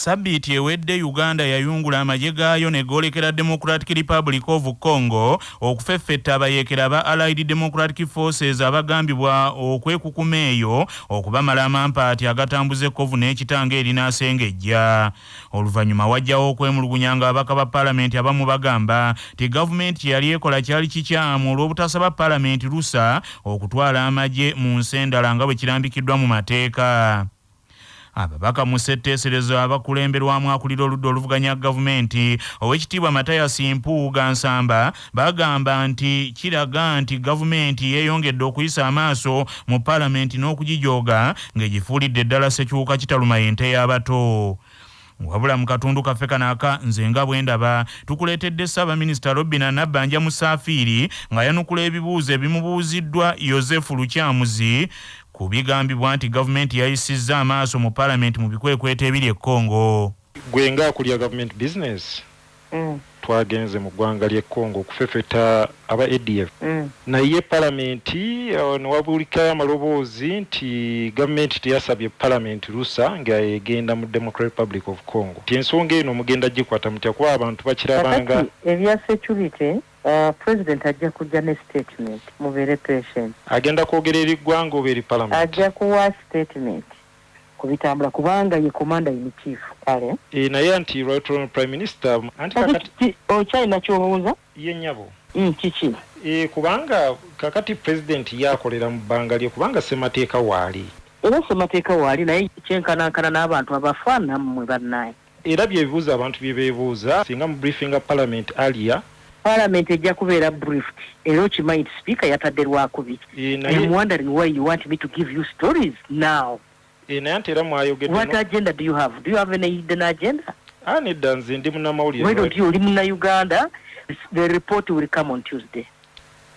Sabiti ewedde Uganda yayungula amagye gaayo negolekera Democratic Republic of Congo okufeffetta abayeekera ba Allied Democratic Forces abagambibwa okwekukuma eyo okubamala amampaati agatambuza ekkovu n'ekitanga erinaasengejja. Oluvannyuma wajjawo okwemulugunya nga ababaka ba Paalamenti abamu bagamba ti gavumenti yali ekola kyali kikyamu olw'obutasaba Paalamenti lusa okutwala amagye mu nsi endala nga bwe kirambikiddwa mu mateeka. Ababaka mu ssetteeserezo abakulemberwamu akulira oludda oluvuganya gavumenti Oweekitiibwa Mathias Mpuuga Nsamba bagamba nti kiraga nti gavumenti yeeyongedde okuyisa amaaso mu Paalamenti n'okugijooga ng'egifuulidde ddala Ssekyuka kitaluma ente y'abato. Wabula mu katundu kaffe kanaka nze nga bwe ndaba tukuleetedde Ssaabaminisita Robinah Nabbanja Musafiri nga yanukula ebibuuzo ebimubuuziddwa Joseph Lukyamuzi ku bigambibwa nti gavumenti yayisizza amaaso mu Paalamenti mu bikwekweto ebiri e Congo. Gwe nga akulira government business twagenze mu ggwanga ly'e Congo okufeffeta aba ADF naye Paalamenti newabulikayo amaloboozi nti gavumenti teyasabye Paalamenti lusa nga egenda mu Democratic Republic of Congo. Ensonga eno mugenda gikwata mutya kuba abantu bakirabanga ebya security. President ajja kujja ne statement mubeere patient. Agenda kwogera eri ggwanga oba eri Paalamenti? Ajja kuwa statement kubitambula kubanga ye commander in chief kale. Naye anti Right Honourable Prime Minister anti kakati China ky'obuuza? Ye nnyabo. Kiki? Kubanga kakati President yakolera mu bbanga lye kubanga ssemateeka waali. Era ssemateeka waali naye kyenkanankana n'abantu abafaana mmwe bannaye. Era byebibuuza abantu bye beebuuza singa mu briefing Parliament alia Parliament ejja kubeera briefed. Era okimanyi speaker yatadde lwakubi. I'm wondering why you want me to give you stories now. What agenda do you have? Do you have any hidden agenda? Why don't you live in Uganda? The report will come on Tuesday.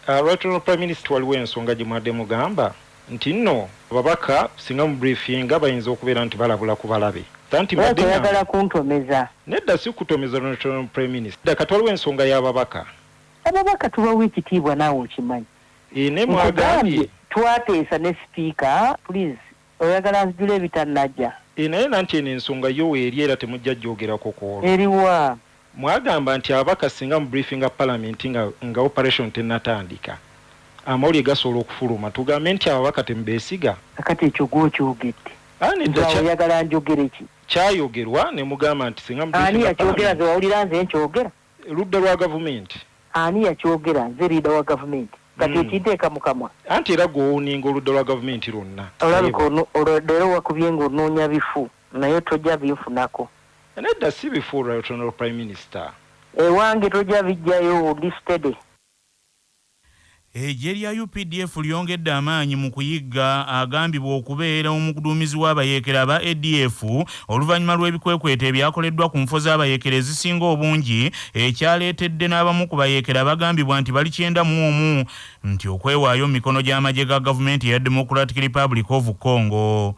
Right Honourable Prime Minister waliwo ensonga gye mwadde mugamba nti nno ababaka singa mu briefing bayinza okubeera nti balabula ku balabe. Oyagala kuntomeza. Nedda si kutomeza Right Honourable Prime Minister. Kati waliwo ensonga y'ababaka. Ababaka tubawa ekitiibwa naawe okimanyi. Ne mwagambye twateesa ne speaker, please. Oyagala nzijula ebitannajja. Naye nanti eno ensonga yo eri era temujja gyogerako kwolwo. Eriwa. Mwagamba nti ababaka singa mu briefing Parliament nga operation tennatandika. Amawulire gasobola okufuluma. Tugambe nti ababaka temubeesiga. Kakati ekyo gw'okyogedde. Oyagala njogere ki? Kyayogerwa ne mugamba nti singa mu briefing. Ani yakyogera nze wawulira nze nkyogera? Ludda lwa gavumenti. Ani yakyogera nze liida wa gavumenti? Kati ekinteeka mu kamwa. Anti era gw'owuninga oludda lwa gavumenti lwonna. Olabika olweddeero wakubye ng'onoonya bifu naye tojja binfunako. Nedda si bifu Right Honourable Prime Minister. Ewange tojja bijjayo listed. Eggye lya UPDF lyongedde amaanyi mu kuyigga agambibwa okubeera omuduumizi w'abayeekera ba ADF oluvannyuma lw'ebikwekweto ebyakoleddwa ku nfo z'abayeekera ezisinga obungi ekyaleetedde n'abamu ku bayeekera bagambibwa nti bali 91 nti okwewaayo mikono gy'amagye ga gavumenti ya Democratic Republic of Congo.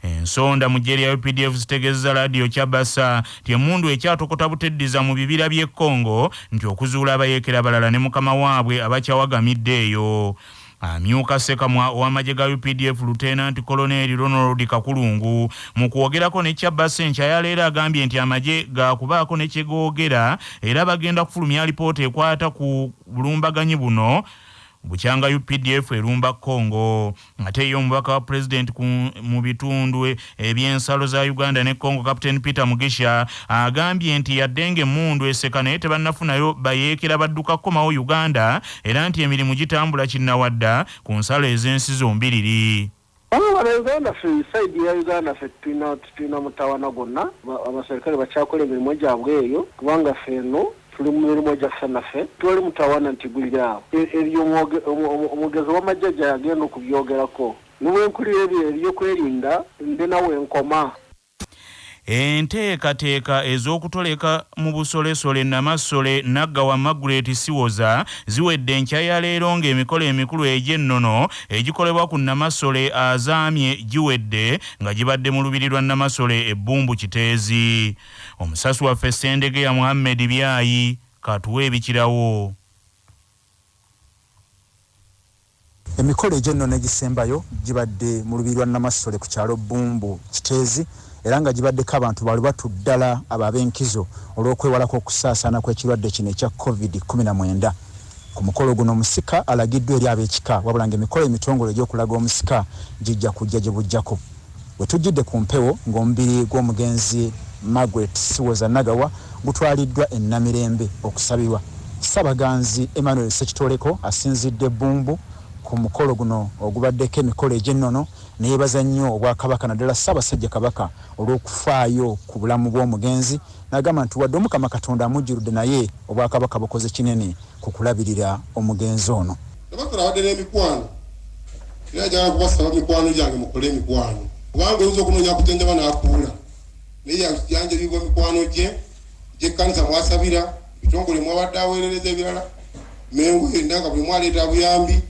Ensonda mu ggye lya UPDF zitegeeza laadiyo Kyabasa ti Emmundu ekyatokota buteddiza mu bibira by'e Congo nti okuzuula abayeekera balala ne mukama waabwe abakyawagamiddeeyo. Amyuka Ssekamwa ow'amagye ga UPDF Lieutenant Colonel Ronald Kakulungu mu kwogerako ne Kyabasa enkya ya leero agambye nti amagye gaakubaako ne kye googera era bagenda kufulumya alipoota ekwata ku bulumbaganyi buno bukyanga UPDF erumba Congo. Ate yo omubaka wa president mu bitundu eby'ensalo za Uganda ne Congo Captain Peter Mugisha agambye nti yadde ng'Emmundu Eseka naye tebannafunayo bayeekera badduka kukomawo Uganda era nti emirimu gitambula kinnawadda ku nsalo ez'ensi zombiriri. Uganda ffe side ya Uganda ffe tulina mutawana gwonna abaserikale bakyakola emirimu gyabwe eyo kubanga ffe eno tuli mu mirimu gyaffe naffe tuli mutawana nti guliraawo ebyo omugezi w'amajjajja yagenda okubyogerako niwenkulira ebyo ebyokwerinda nde nawe nkoma. Enteekateeka ez'okutoleka mu busolesole Namasole Naggawa Margaret Siwoza ziwedde enkya ya leero ng'emikolo emikulu egy'ennono egikolebwa ku Namasole azaamye giwedde nga gibadde mu lubiri lwa Namasole ebbumbu Kiteezi. Omusasi waffe Ssendegeya Muhammed Byayi, katuwe ebikirawo. Emikolo egy'ennono egisembayo gibadde mu lubiri lwa Namasole ku kyalo Bumbu Kiteezi era nga gibaddeko abantu bali batuddala ab'enkizo olw'okwewalako okusaasaana kw'ekirwadde kino ekya COVID-19. Ku mukolo guno omusika alagiddwa eri ab'ekika wabula ng'emikolo emitongole egy'okulaga omusika gijja kujja gye bujjako. Bwe tujjidde ku mpewo ng'omubiri gw'omugenzi Margaret Siwoza Nagawa gutwaliddwa e Namirembe okusabirwa. Ssabaganzi Emmanuel Sekitoleko asinzidde Bumbu ku mukolo guno ogubaddeko emikolo egy'ennono ne yeebaza nnyo Obwakabaka naddala Ssaabasajja Kabaka olw'okufaayo ku bulamu bw'omugenzi n'agamba nti wadde Omukama Katonda amujjirudde naye Obwakabaka bukoze kinene ku kulabirira omugenzi ono. Abakula badde n'emikwano era njagala kubasaba mikwano gyange mukole emikwano kubanga oyinza okunoonya kujanjaba n'akuula naye yanjabibwa mikwano gye gy'ekkanisa mwasabira bitongole mwabadde aweerereza ebirala mengo endanga buli mwaleeta buyambi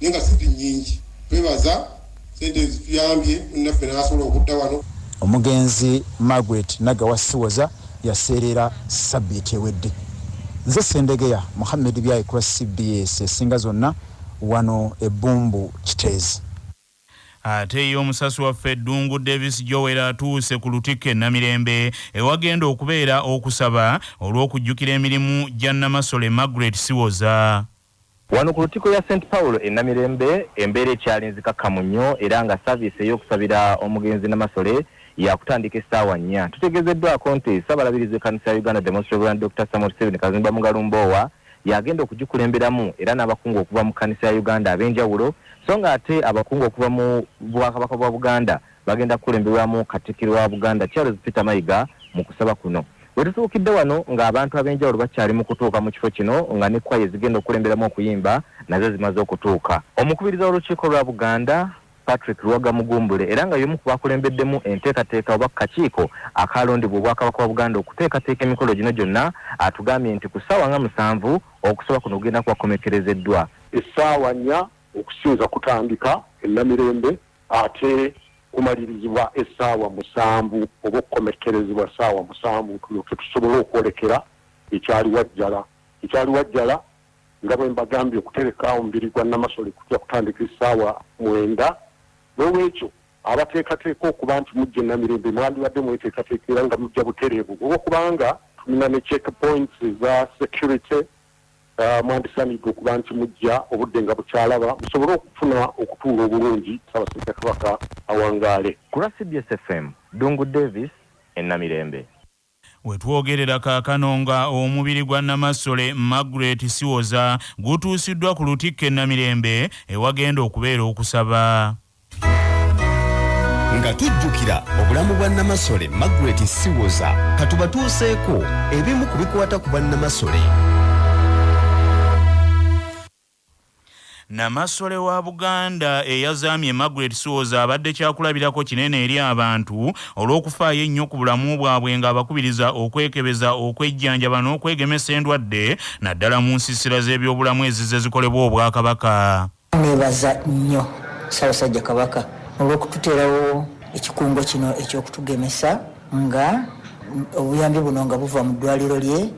naye nga sente nnyingi twebaza sente ezituyambye munnaffe n'asobola okudda wano. Omugenzi Margaret Nagawa Siwoza yaseerera Ssabbiiti ewedde. Nze Sendegeya Muhammed Byayi ku CBS esinga zonna wano e Bumbu Kiteezi. Ate y'omusasi waffe Ddungu Davis Joel atuuse ku Lutikko e Namirembe ewagenda okubeera okusaba olw'okujjukira emirimu gya Namasole Margaret Siwoza. Wano ku Lutikko ya St. Paulo e Namirembe embeera ekyalinzikakkamu nnyo era nga saviisi ey'okusabira omugenzi Namasole yakutandika essaawa 4. Tutegezeddwako nti Ssaabalabirizi w'ekkanisa ya Uganda Demonstration Dr. Samuel Steven Kazimba Mugalumbowa yagenda okugikulemberamu era n'abakungu okuva mu kkanisa ya Uganda ab'enjawulo so nga ate abakungu okuva mu Bwakabaka bwa Buganda bagenda kukulemberwamu Katikkiro wa Buganda Charles Peter Mayiga mu kusaba kuno. Bwe tutuukidde wano ng'abantu ab'enjawulo bakyali mu kutuuka mu kifo kino nga ne kwaya zigenda okulemberamu okuyimba nazo zimaze okutuuka. Omukubiriza w'olukiiko lwa Buganda Patrick Luwaga Mugumbule era nga y'omu ku bakulembeddemu enteekateeka oba kakiiko akalondebwa Obwakabaka bwa Buganda okuteekateeka emikolo gino gyonna atugambye nti ku ssaawa nga 7 okusaba kuno kugenda kwakomekerezeddwa. Essaawa 4 okusinza kutandika e Namirembe ate kumalirizibwa essaawa 7 oba okukomekerezebwa essaawa 7 tulyoke tusobole okwolekera ekyali wajjala nga bwe mbagambye okutereka omubiri gwa Namasole kujja kutandika essaawa 9. N'olwekyo abateekateeka okuba nti mujja Namirembe mwandibadde mweteekateekera nga mujja butereevu olw'okubanga tulina ne check points za security mwandisanidde okuba nti mujja obudde nga bukyalaba musobole okufuna okutuula obulungi Ssaabasajja Kabaka awangaale. Ku CBS FM Ddungu Davis e Namirembe. Wetwogerera kaakano nga omubiri gwa Namasole Margaret Siwoza gutuusiddwa ku Lutikko e Namirembe ewagenda okubeera okusaba. Nga tujjukira obulamu bwa Namasole Margaret Siwoza katubatuuseeko ebimu ku bikwata ku bwa Namasole. Namasole wa Buganda eyazaamye Margaret Siwoza abadde kyakulabirako kinene eri abantu olw'okufaayo ennyo ku bulamu bwabwe ng'abakubiriza okwekebeza okwejjanjaba n'okwegemesa endwadde naddala mu nsiisira z'ebyobulamu ezize zikolebwa Obwakabaka. Neebaza nnyo Ssaabasajja Kabaka olw'okututeerawo ekikungo kino eky'okutugemesa nga obuyambi buno nga buva mu ddwaliro lye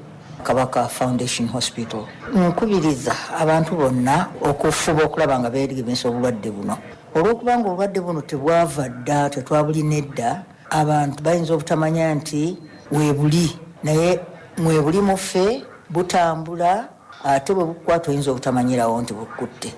Kabaka Foundation Hospital. Nkubiriza abantu bonna okufuba okulaba nga beegemesa obulwadde buno. Olw'okubanga obulwadde buno tebwava dda tetwabulina edda abantu bayinza obutamanya nti weebuli naye mwebuli muffe butambula ate bwe bukwata oyinza obutamanyirawo nti bukutte.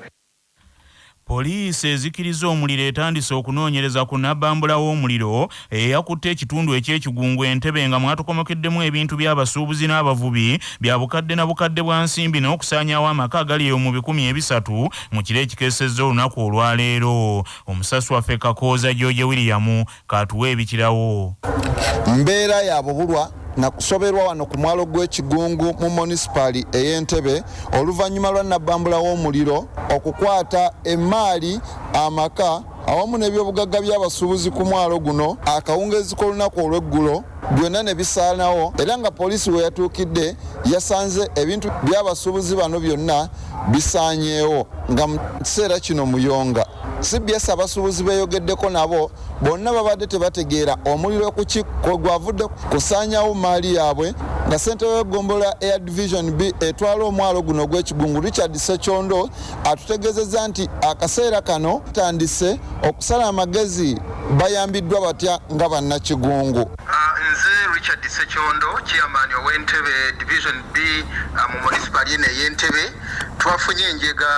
Poliisi ezikiriza omuliro etandise okunoonyereza ku nnabbambula w'omuliro eyakutte ekitundu eky'ekigungu Entebbe nga mwatukomekeddemu ebintu by'abasuubuzi n'abavubi bya bukadde na bukadde bwa nsimbi n'okusaanyaawo amaka agali mu 300 mu kiro ekikeesezza olunaku olwaleero. Omusasi waffe Kakooza George William katuwa ebikirawo. Mbeera ya bubulwa nakusoberwa wano ku mwalo gw'ekigungu mu municipali ey'Entebbe oluvannyuma lwa nnabbambula w'omuliro okukwata emmaali amaka awamu n'ebyobugagga by'abasuubuzi ku mwalo guno akawungeezi k'olunaku olw'eggulo byonna ne bisaanawo era nga poliisi we yatuukidde yasanze ebintu by'abasuubuzi bano byonna bisaanyeewo nga mu kiseera kino muyonga. CBS abasuubuzi beeyogeddeko nabo bonna babadde tebategeera omuliro gwavudde kusaanyawo maali yaabwe nga ssentebe w'eggombolola Air Division B etwala omwalo guno ogw'ekigungu Richard Ssekyondo atutegeezezza nti akaseera kano tandise okusala amagezi bayambiddwa batya nga bannakigungu. Nze Richard Ssekyondo chairman ow'Entebbe Division B mu municipal y'ene y'Entebbe twafunye enjega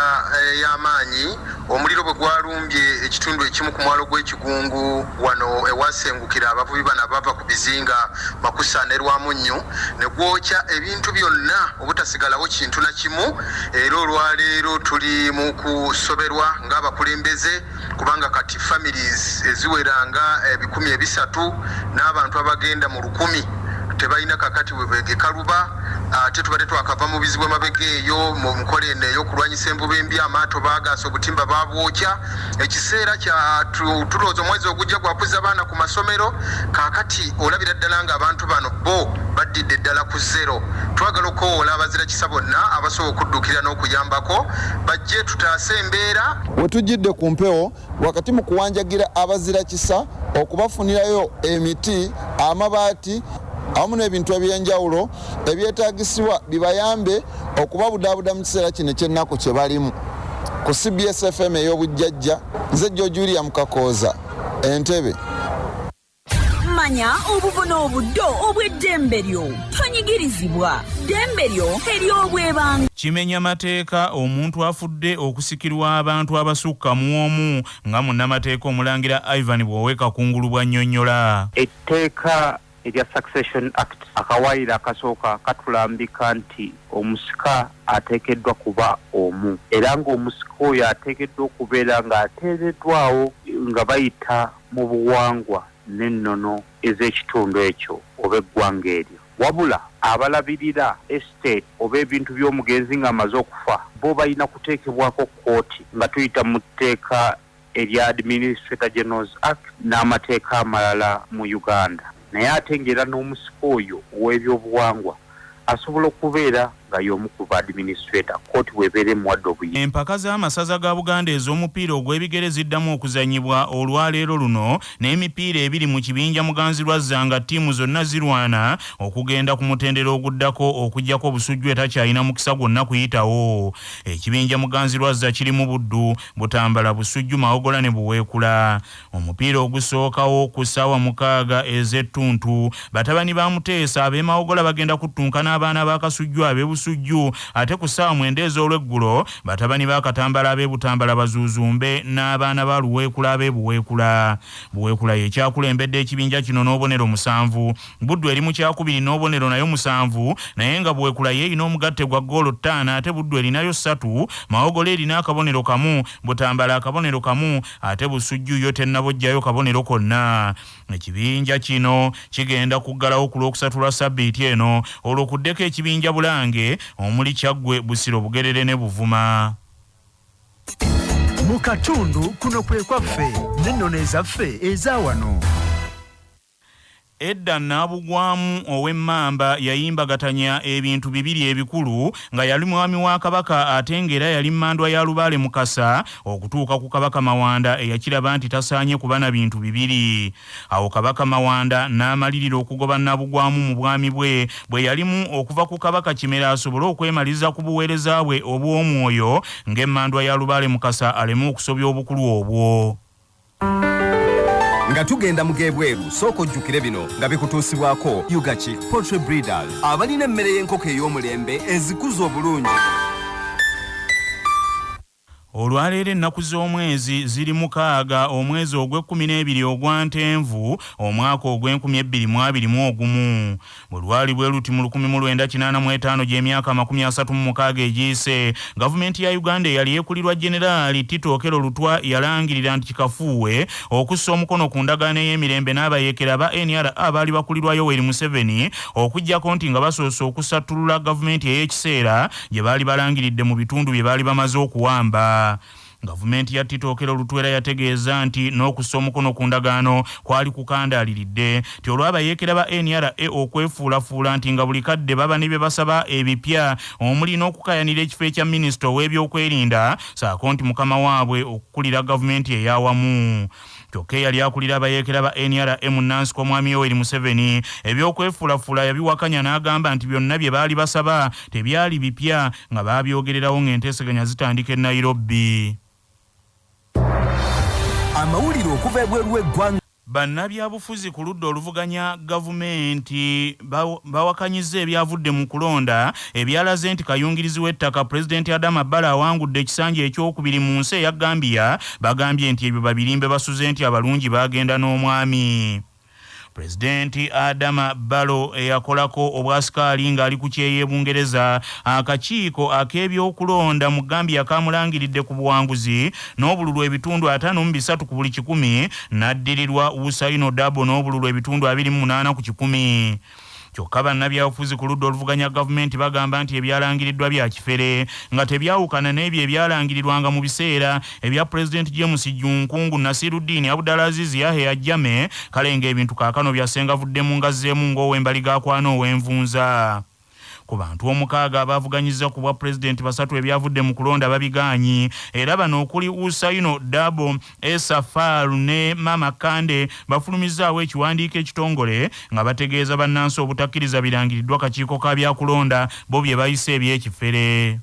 y'amaanyi omuliro bwe gwalumbye ekitundu ekimu ku mwalo gw'ekigungu wano ewasengukira abavubi bana bava ku bizinga Makusa ne Rwamunnyu ne gwokya ebintu byonna obutasigalawo kintu na kimu. Era olwaleero tuli mu kusoberwa ng'abakulembeze kubanga kati families eziweranga 300 n'abantu abagenda mu 1000 tebalina kakati webegekaluba ate tubadde twakava mu bizibu amabega eyo mu nkola eno ey'okulwanyisa envuba embi amaato baagaasa obutimba babwokya. Ekiseera kya tulowooza omwezi ogujja gwakuza abaana ku masomero kaakati olabira ddala ng'abantu bano bo baddidde ddala ku zero. Twagala okukowoola abazira kisa bonna abasobola okuddukira n'okuyambako bajje tutaase embeera. We tujjidde ku mpewo wakati mu kuwanjagira abazira kisa okubafunirayo emiti amabaati awamu n'ebintu ebyenjawulo ebyetaagisibwa bibayambe okubabudaabuda mu kiseera kino eky'ennaku kye balimu. Ku CBS FM ey'obujjajja nze Julia Mukakooza, Entebbe. Manya obuvuna obuddo obw'eddembe lyo tonyigirizibwa ddembe lyo ery'obwebanga. Kimenya mateeka omuntu afudde okusikirwa abantu abasukka mu omu nga munnamateeka omulangira Ivan Bwoweka kungulu bwa nnyonnyola. Etteeka erya Succession Act akawaayiro akasooka katulambika nti omusika ateekeddwa kuba omu era ng'omusika oyo ateekeddwa okubeera ng'ateereddwawo nga bayita mu buwangwa n'ennono ez'ekitundu ekyo oba eggwanga eryo. Wabula abalabirira estate oba ebintu by'omugenzi ng'amaze okufa bo balina kuteekebwako kkooti nga tuyita mu tteeka erya Administrator General's Act n'amateeka amalala mu Uganda. Naye ate ng'era n'omusika oyo ow'ebyobuwangwa asobola okubeera nga y'omu ku administrator kooti weebeere muwadde obuyinza. Empaka z'amasaza ga Buganda ez'omupiira ogw'ebigere ziddamu okuzanyibwa olwaleero luno n'emipiira ebiri mu kibinja Muganzirwazza nga ttiimu zonna zirwana okugenda ku mutendera oguddako okuggyako obusujju etakyalina mukisa gwonna kuyitawo. Ekibinja Muganzirwazza kirimu Buddu, Butambala, Busujju, Mawogola ne Buweekula. Omupiira ogusookawo ku ssaawa 6 ez'ettuntu batabani ba Muteesa ab'e Mawogola bagenda kuttunka n'abaana ba Kasujju ab'Ebusujju, ate ku ssaawa 9 ez'olweggulo batabani ba Katambala ab'e Butambala Bazuzumbe n'abaana ba Luweekula ab'e Buweekula. Buweekula ye kyakulembedde ekibinja kino n'obonero 7. Buddu eri mu kyakubiri n'obonero nayo 7, naye nga Buweekula yeeyina omugatte gwa ggoolo 5 ate Buddu erinayo 3. Mawogola erina akabonero kamu, Butambala akabonero kamu, ate Busujju yo tennabojjayo kabonero konna. Ekibinja kino kigenda kuggalawo ku Lwokusatu lwa Ssabbiiti eno olw'okuddeko ekibinja Bulange omuli Kyaggwe, Busiro, Bugerere ne Buvuma. Mu katundu kuno kwe kwaffe n'ennono ezaffe eza wano. Edda Nabugwamu ow'Emmamba yayimbagatanya ebintu bibiri ebikulu nga yali mwami wa Kabaka ate ng'era yali mmandwa ya Lubaale Mukasa okutuuka ku Kabaka Mawanda eyakiraba nti tasaanye kuba na bintu bibiri. Awo Kabaka Mawanda n'amalirira okugoba Nabugwamu mu bwami bwe yalimu okuva ku Kabaka Kimera asobole okwemaliza ku buweereza bwe obw'omwoyo ng'emmandwa ya Lubaale Mukasa aleme okusobya obukulu obwo. Nga tugenda mugebweru soko ojjukire bino nga bikutuusibwako Yugachi Poultry Breeders abalina emmere y'enkoko ey'omulembe ezikuza obulungi. Olwaleero ennaku z'omwezi ziri 6 omwezi ogw'e12 ogwa Ntenvu omwaka ogw'2021. Bwe lwali bwe luti mu 1985 gy'emyaka 36 egiyise, gavumenti ya Uganda yali yeekulirwa Generaali Tito Okello Lutwa yalangirira nti kikafuuwe okussa omukono ku ndagaano y'emirembe n'abayeekera ba NRA abaali bakulirwa Yoweri Museveni okuggyako nti nga basoose okusattulula gavumenti ey'ekiseera gye baali balangiridde mu bitundu bye baali bamaze okuwamba. Gavumenti ya Tito Okello Lutwa yategeeza nti n'okussa omukono ku ndagaano kwali kukandaaliridde nti olw'abayeekera ba NRA okwefuulafuula nti nga buli kadde baba ne bye basaba ebipya omuli n'okukayanira ekifo ekya minisita ow'ebyokwerinda saako nti mukama waabwe okukulira gavumenti ey'awamu. kyokka yali akulira abayeekera ba NRM Nansi ko mwami Yoweri Museveni ebyokwefuulafula yabiwakanya n'agamba nti byonna bye baali basaba tebyali bipya nga baabyogererawo ng'enteeseganya zitandika e Nairobi. Amawulire okuva ebweru w'eggwanga. Bannabyabufuzi ku ludda oluvuganya gavumenti bawakanyizza ebyavudde mu kulonda ebyalaze nti kayungirizi w'ettaka Pulezidenti Adama Barrow awangudde ekisanja ekyokubiri mu nsi eya Gambia bagambye nti ebyo babirimbe basuze nti abalungi bagenda n'omwami. Pulezidenti Adama Barrow eyakolako obwasikaali ng'ali ku kyeya e Bungereza akakiiko ak'ebyokulonda mu Gambia kamulangiridde ku buwanguzi n'obululu ebitundu 53 ku buli 100 n'addirirwa Usaino Dabo n'obululu ebitundu 28 ku 100. Kyokka bannabyabufuzi ku ludda oluvuganya gavumenti bagamba nti ebyalangiriddwa bya kifere nga tebyawukana n'ebyo ebyalangirirwanga mu biseera ebya Pulezidenti James Junkungu Nasiruddin Abdulaziz Yahya Jammeh kale ng'ebintu kaakano byasengavuddemu ngazzeemu ng'ow'embaliga akwana ow'envunza. Ku bantu 6 abavuganyizza ku bwa Pulezidenti 3 ebyavudde mu kulonda babigaanyi era bano okuli Usaino Dabo, Esa Faru ne Mama Kande bafulumizzaawo ekiwandiiko ekitongole nga bategeeza bannansi obutakkiriza birangiriddwa kakiiko ka byakulonda bo bye bayise ebyekifere.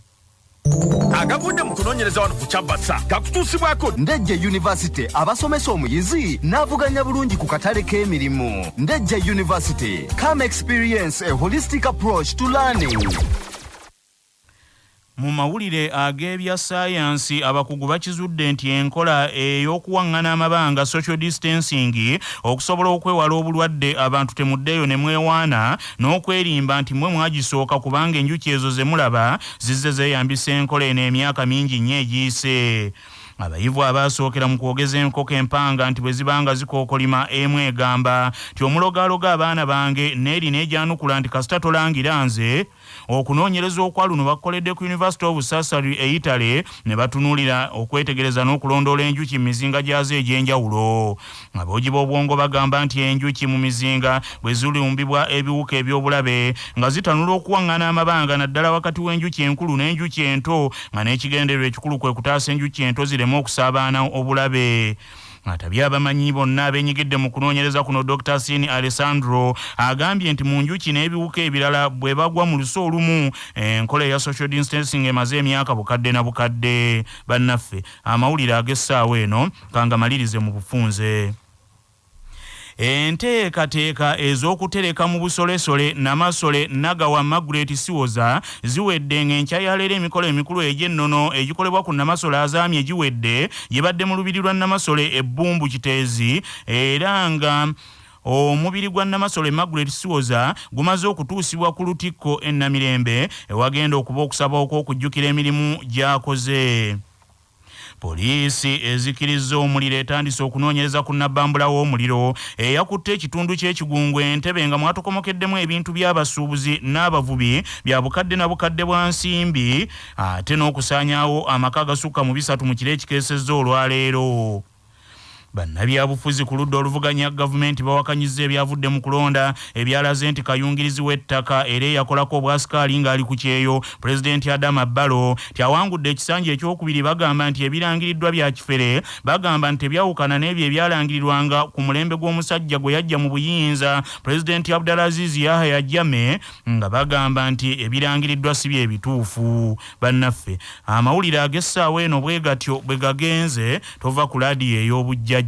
Agavudde mu kunoonyereza wano ku Kyabasa gakutuusibwako Ndejje University abasomesa omuyizi n'avuganya bulungi ku katale k'emirimu. Ndejje University, come experience a holistic approach to learning. Mu mawulire ag'ebya saayansi abakugu bakizudde nti enkola ey'okuwaŋŋana amabanga social distancing okusobola okwewala obulwadde abantu temuddeeyo ne mwewaana n'okwerimba nti mwe mwagisooka kubanga enjuki ezo ze mulaba zizze zeeyambisa enkola eno emyaka mingi nnyo egiyise. Abayivu abasookera mu kwogeza enkoko empanga nti bwe zibanga zikookolima emu egamba nti omulogaloga abaana bange n'eri n'egyanukula nti kasita tolangira nze. Okunoonyereza okwaluno bakoledde ku University of Sassari e Italy ne batunuulira okwetegereza n'okulondoola enjuki mu mizinga gyazo egy'enjawulo. Aboogi b'obwongo bagamba nti enjuki mu mizinga bwe zilumbibwa ebiwuka eby'obulabe nga zitanula okuwaŋŋana amabanga naddala wakati w'enjuki enkulu n'enjuki ento nga n'ekigendererwa ekikulu kwe kutaasa enjuki ento zireme okusaabaana obulabe. Atabya abamanyi bonna abenyigidde mu kunoonyereza kuno Dr. Sini Alessandro agambye nti mu njuki n'ebiwuka ebirala bwe bagwa mu luso olumu enkola ya social distancing emaze emyaka bukadde na bukadde. Bannaffe amawulire ag'essaawa eno kanga malirize mu bufunze. Enteekateeka ez'okutereka mu busolesole Namasole Nagawa Margaret Siwoza ziwedde ng'enkya ya leero emikolo emikulu egy'ennono egikolebwa ku Namasole azaamye giwedde yebadde mu lubiri lwa Namasole ebbumbu Kiteezi era nga omubiri gwa Namasole Margaret Siwoza gumaze okutuusibwa ku lutikko e Namirembe ewagenda okuba okusaba okujjukira emirimu gy'akoze. Poliisi ezikiriza Omurilo etandise okunoonyereza ku nnabbambula w'Omurilo eyakutte ekitundu ky'ekigungu Entebbe nga mwatokomokeddemu ebintu by'abasuubuzi n'abavubi bya bukadde na bukadde bwa nsimbi ate n'okusaanyaawo amaka agasukka mu 3 mu kiro ekikeesezza olwaleero. Bannabyabufuzi ku ludda oluvuganya gavumenti bawakanyizza ebyavudde mu kulonda ebyalaze nti kayungirizi w'ettaka era eyakolako obwasikaali ng'ali ku kyeyo Pulezidenti Adama Barrow tyawangudde ekisanja ekyokubiri bagamba nti ebirangiriddwa bya kifere bagamba nti tebyawukana n'ebyo ebyalangirirwanga ku mulembe gw'omusajja gwe yajja mu buyinza Pulezidenti Abdulaziz Yahya Jammeh nga bagamba nti ebirangiriddwa si bye bituufu. Bannaffe amawulire ag'essaawa eno bwe gatyo bwe gagenze tova ku laadiyo ey'obujjajja.